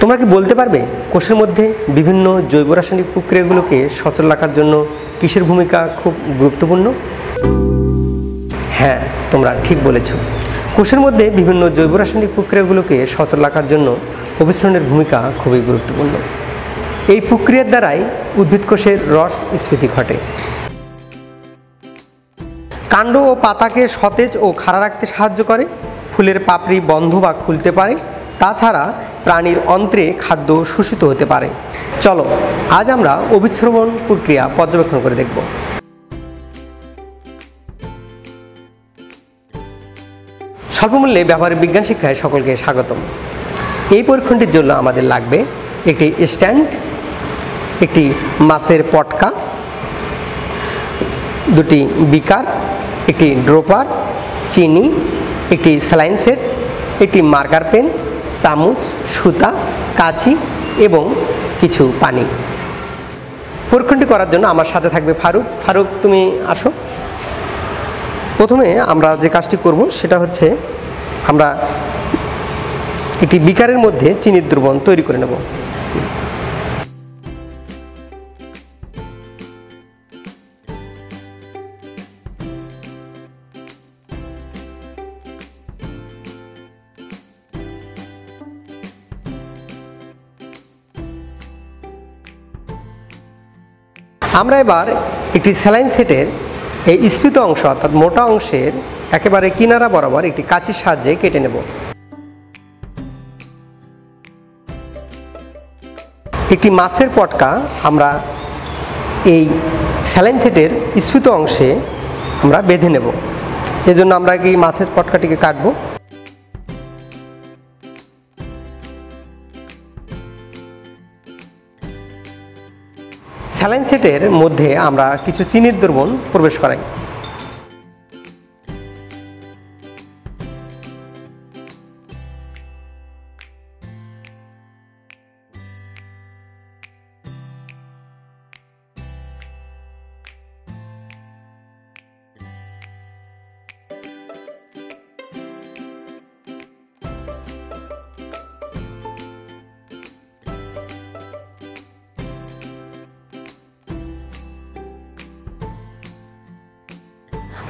তোমরা কি বলতে পারবে কোষের মধ্যে বিভিন্ন জৈব রাসায়নিক প্রক্রিয়াগুলোকে সচল রাখার জন্য কিসের ভূমিকা খুব গুরুত্বপূর্ণ? হ্যাঁ, তোমরা ঠিক বলেছ। কোষের মধ্যে বিভিন্ন জৈব রাসায়নিক প্রক্রিয়াগুলোকে সচল রাখার জন্য অভিসরণের ভূমিকা খুবই গুরুত্বপূর্ণ। এই প্রক্রিয়ার দ্বারাই উদ্ভিদ কোষের রস স্ফীতি ঘটে। কাণ্ড ও পাতাকে সতেজ ও খাড়া রাখতে সাহায্য করে, ফুলের পাপড়ি বন্ধ বা খুলতে পারে, তাছাড়া প্রাণীর অন্ত্রে খাদ্য শোষিত হতে পারে। চলো আজ আমরা অভিস্রবণ প্রক্রিয়া পর্যবেক্ষণ করে দেখব। স্বল্পমূল্যে ব্যবহারিক বিজ্ঞান শিক্ষায় সকলকে স্বাগতম। এই পরীক্ষণটির জন্য আমাদের লাগবে একটি স্ট্যান্ড, একটি মাছের পটকা, দুটি বিকার, একটি ড্রপার, চিনি, একটি স্যালাইন সেট, একটি মার্কার পেন, চামচ, সুতা, কাঁচি এবং কিছু পানি। পরীক্ষণটি করার জন্য আমার সাথে থাকবে ফারুক। ফারুক, তুমি আসো। প্রথমে আমরা যে কাজটি করব সেটা হচ্ছে আমরা একটি বিকারের মধ্যে চিনির দ্রবণ তৈরি করে নেব। আমরা এবার একটি স্যালাইন সেটের এই স্ফীত অংশ অর্থাৎ মোটা অংশের একেবারে কিনারা বরাবর একটি কাঁচির সাহায্যে কেটে নেব। একটি মাছের পটকা আমরা এই স্যালাইন সেটের স্ফীত অংশে আমরা বেঁধে নেব। এজন্য আমরা এই মাছের পটকাটিকে কাটব। স্যালাইন সেটের মধ্যে আমরা কিছু চিনির দ্রবণ প্রবেশ করাই।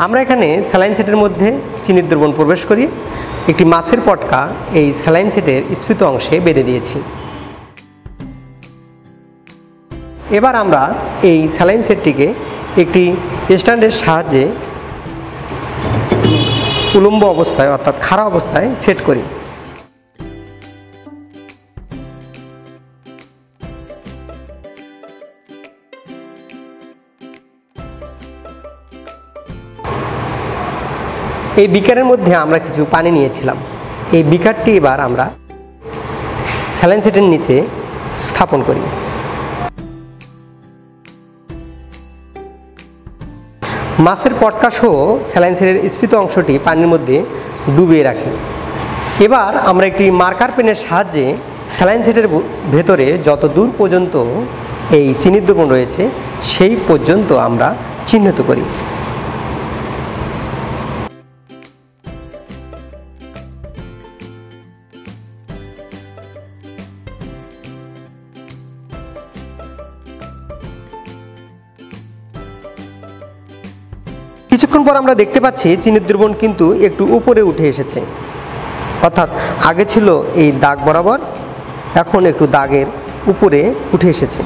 আমরা এখানে স্যালাইন সেটের মধ্যে চিনির দ্রবণ প্রবেশ করি, একটি মাছের পটকা এই স্যালাইন সেটের স্ফীত অংশে বেঁধে দিয়েছি। এবার আমরা এই স্যালাইন সেটটিকে একটি স্ট্যান্ডের সাহায্যে উলম্ব অবস্থায় অর্থাৎ খাড়া অবস্থায় সেট করি। এই বিকারের মধ্যে আমরা কিছু পানি নিয়েছিলাম। এই বিকারটি এবার আমরা স্যালাইন সেটের নিচে স্থাপন করি। মাছের পটকা সহ স্যালাইন সেটের স্ফীত অংশটি পানির মধ্যে ডুবিয়ে রাখি। এবার আমরা একটি মার্কার পেনের সাহায্যে স্যালাইন সেটের ভেতরে যত দূর পর্যন্ত এই চিনির দ্রবণ রয়েছে সেই পর্যন্ত আমরা চিহ্নিত করি। কিছুক্ষণ পর আমরা দেখতে পাচ্ছি চিনির দ্রবণ কিন্তু একটু উপরে উঠে এসেছে, অর্থাৎ আগে ছিল এই দাগ বরাবর, এখন একটু দাগের উপরে উঠে এসেছে।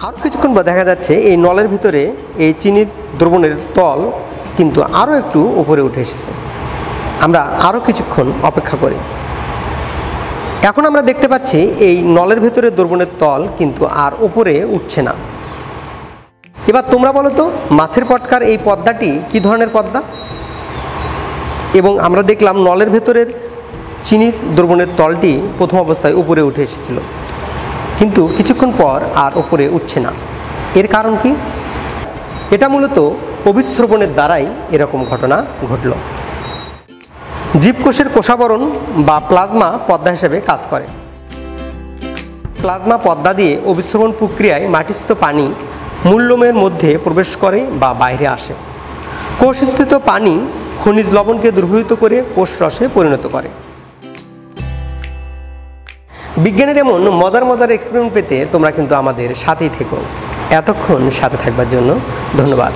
আরও কিছুক্ষণ পর দেখা যাচ্ছে এই নলের ভিতরে এই চিনির দ্রবণের তল কিন্তু আরও একটু উপরে উঠে এসেছে। আমরা আরও কিছুক্ষণ অপেক্ষা করি। এখন আমরা দেখতে পাচ্ছি এই নলের ভেতরে দ্রবণের তল কিন্তু আর উপরে উঠছে না। এবার তোমরা বলো তো, মাছের পটকার এই পর্দাটি কি ধরনের পর্দা? এবং আমরা দেখলাম নলের ভেতরের চিনির দ্রবণের তলটি প্রথম অবস্থায় উপরে উঠে এসেছিল, কিন্তু কিছুক্ষণ পর আর উপরে উঠছে না। এর কারণ কি? এটা মূলত অভিস্রবণের দ্বারাই এরকম ঘটনা ঘটল। জীবকোষের কোষাবরণ বা প্লাজমা পর্দা হিসেবে কাজ করে। প্লাজমা পর্দা দিয়ে অভিস্রবণ প্রক্রিয়ায় মাটিস্থ পানি মূললোমের মধ্যে প্রবেশ করে বা বাইরে আসে। কোষস্থিত পানি খনিজ লবণকে দ্রবীভূত করে কোষ রসে পরিণত করে। বিজ্ঞানের এমন মজার মজার এক্সপেরিমেন্ট পেতে তোমরা কিন্তু আমাদের সাথেই থেকো। এতক্ষণ সাথে থাকবার জন্য ধন্যবাদ।